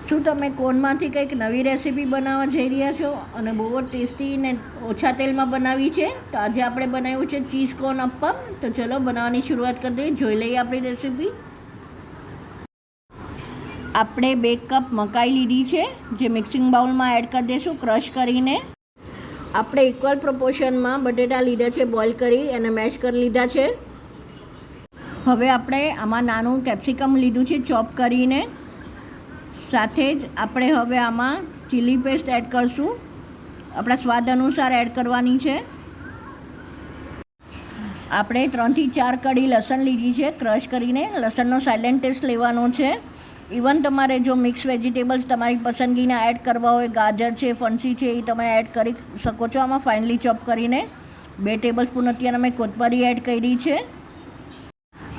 શું તમે કોર્નમાંથી કંઈક નવી રેસીપી બનાવવા જઈ રહ્યા છો અને બહુ જ ટેસ્ટી ને ઓછા તેલમાં બનાવી છે? તો આજે આપણે બનાવ્યું છે ચીઝ કોર્ન અપ્પમ. તો ચલો બનાવવાની શરૂઆત કરી દઈએ. જોઈ લઈએ આપણી રેસીપી. આપણે 2 કપ મકાઈ લીધી છે, જે મિક્સિંગ બાઉલમાં એડ કરી દઈશું ક્રશ કરીને. આપણે ઇક્વલ પ્રોપોર્શનમાં બટેટા લીધા છે, બોઇલ કરી અને મેશ કરી લીધા છે. હવે આપણે આમાં નાનું કેપ્સિકમ લીધું છે ચોપ કરીને. સાથે જ આપણે હવે આમાં ચીલી પેસ્ટ એડ કરશું. આપણા સ્વાદ અનુસાર એડ કરવાની છે. આપણે 3 થી 4 કળી લસણ લીધી છે ક્રશ કરીને. લસણનો સાયલેન્ટ ટેસ્ટ લેવાનો છે. ઇવન તમારે જો મિક્સ વેજીટેબલ્સ તમારી પસંદગીના એડ કરવા હોય, ગાજર છે, ફણસી છે, એ તમે એડ કરી શકો છો આમાં ફાઇનલી ચોપ કરીને. 2 ટેબલસ્પૂન અત્યારે મેં કોથમરી એડ કરી છે.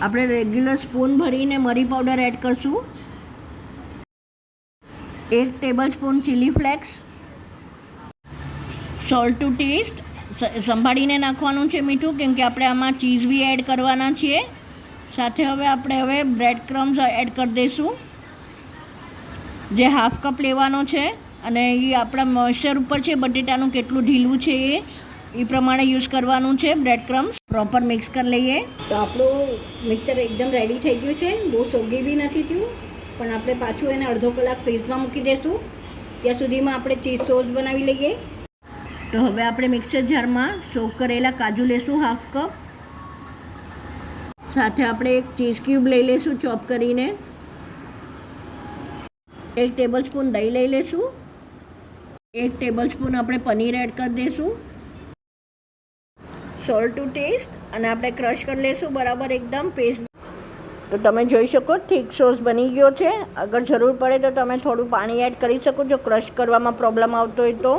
આપણે રેગ્યુલર સ્પૂન ભરીને મરી પાવડર એડ કરશું. 1 tablespoon chilli flakes. Salt to taste. સંભાળીને નાખવાનું છે મીઠું, કેમ કે આપણે આમાં ચીઝ બી એડ કરવાના છીએ. સાથે આપણે બ્રેડ ક્રમ્સ એડ કરી દઈશું, જે 1/2 કપ લેવાનો છે. અને એ આપણા મોઇસ્ચર ઉપર છે, બટેટાનું કેટલું ઢીલું છે એ પ્રમાણે યુઝ કરવાનું છે. બ્રેડ ક્રમ્સ પ્રોપર મિક્સ કરી લઈએ. તો આપણું મિક્સર એકદમ રેડી થઈ ગયું છે. બહુ સોગી બી નથી થયું, પણ આપણે પાછું એને અડધો કલાક ફ્રીઝમાં મૂકી દઈશું. ત્યાં સુધીમાં આપણે ચીઝ સોસ બનાવી લઈએ. તો હવે આપણે મિક્સર જારમાં સોક કરેલા કાજુ લેશું 1/2 કપ. સાથે આપણે એક ચીઝ ક્યુબ લઈ લઈશું ચોપ કરીને. 1 ટેબલસ્પૂન દહીં લઈ લઈશું. 1 ટેબલસ્પૂન આપણે પનીર એડ કરી દઈશું. Salt to taste. અને આપણે ક્રશ કરી લઈશું બરાબર એકદમ પેસ્ટ. તો તમે જોઈ શકો થીક સોસ બની ગયો છે. અગર જરૂર પડે તો તમે થોડું પાણી એડ કરી શકો, જો ક્રશ કરવામાં પ્રોબ્લેમ આવતો હોય તો.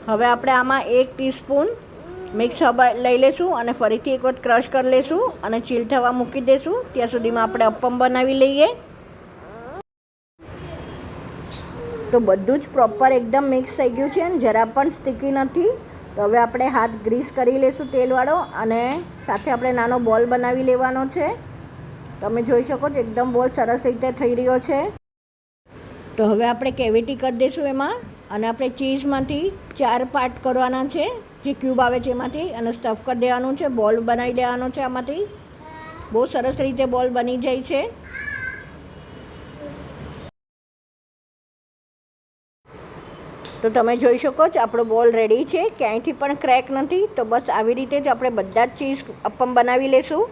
હવે આપણે આમાં 1 ટીસ્પૂન મિક્સ લઈ લઈશું અને ફરીથી એક વખત ક્રશ કરી લઈશું અને ચીલ થવા મૂકી દઈશું. ત્યાં સુધીમાં આપણે અપ્પમ બનાવી લઈએ. તો બધું જ પ્રોપર એકદમ મિક્સ થઈ ગયું છે અને જરા પણ સ્ટીકી નથી. તો હવે આપણે હાથ ગ્રીસ કરી લઈશું તેલવાળો, અને સાથે આપણે નાનો બોલ બનાવી લેવાનો છે. તમે જોઈ શકો છો એકદમ બોલ સરસ રીતે થઈ રહ્યો છે. તો હવે આપણે કેવિટી કરી દઈશું એમાં, અને આપણે ચીઝમાંથી 4 પાર્ટ કરવાના છે, જે ક્યુબ આવે છે એમાંથી, અને સ્ટફ કરી દેવાનું છે. બોલ બનાવી દેવાનો છે આમાંથી. બહુ સરસ રીતે બોલ બની જાય છે. તો તમે જોઈ શકો છો આપણો બોલ રેડી છે, ક્યાંયથી પણ ક્રેક નથી. તો બસ આવી રીતે જ આપણે બધા જ ચીઝ અપ્પમ બનાવી લઈશું.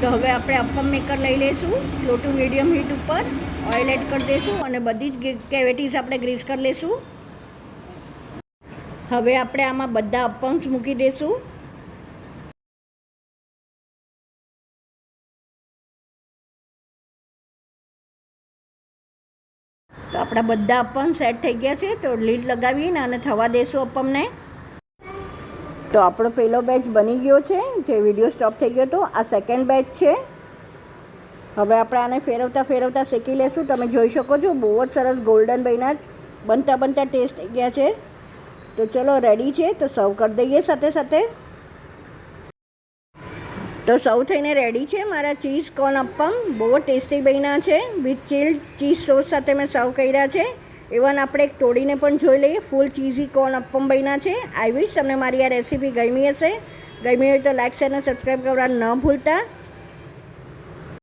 તો હવે આપણે અપ્પમ મેકર લઈ લઈશું. સ્લો ટુ મીડિયમ હીટ ઉપર ઓઇલ એડ કરી દઈશું અને બધી જ કેવિટીઝ આપણે ગ્રીસ કરી લઈશું. હવે આપણે આમાં બધા અપ્પમ્સ મૂકી દઈશું. તો આપણા બધા અપ્પમ સેટ થઈ ગયા છે. તો લીડ લગાવીને અને થવા દઈશું અપ્પમને. તો આપણો પહેલો બેચ બની ગયો છે, જે વિડીયો સ્ટોપ થઈ ગયો હતો. આ સેકન્ડ બેચ છે. હવે આપણે આને ફેરવતા શેકી લેશું. તમે જોઈ શકો છો બહુ જ સરસ ગોલ્ડન બનતા ટેસ્ટ થઈ ગયા છે. તો ચલો રેડી છે. તો સર્વ કરી દઈએ સાથે સાથે. તો સર્વ થઈને રેડી છે મારા ચીઝ કોર્ન અપ્પમ. બહુ ટેસ્ટી બન્યા છે. વિથ ચીલ્ડ ચીઝ સોસ સાથે મેં સર્વ કર્યા છે. ઇવન આપણે એક તોડીને પણ જોઈ લઈએ. ફૂલ ચીઝી કોર્ન અપ્પમ બન્યા છે. આઈ વિશ તમને મારી આ રેસીપી ગમી હશે. ગમી હોય તો લાઈક, શેર અને સબસ્ક્રાઈબ કરવાનું ન ભૂલતા.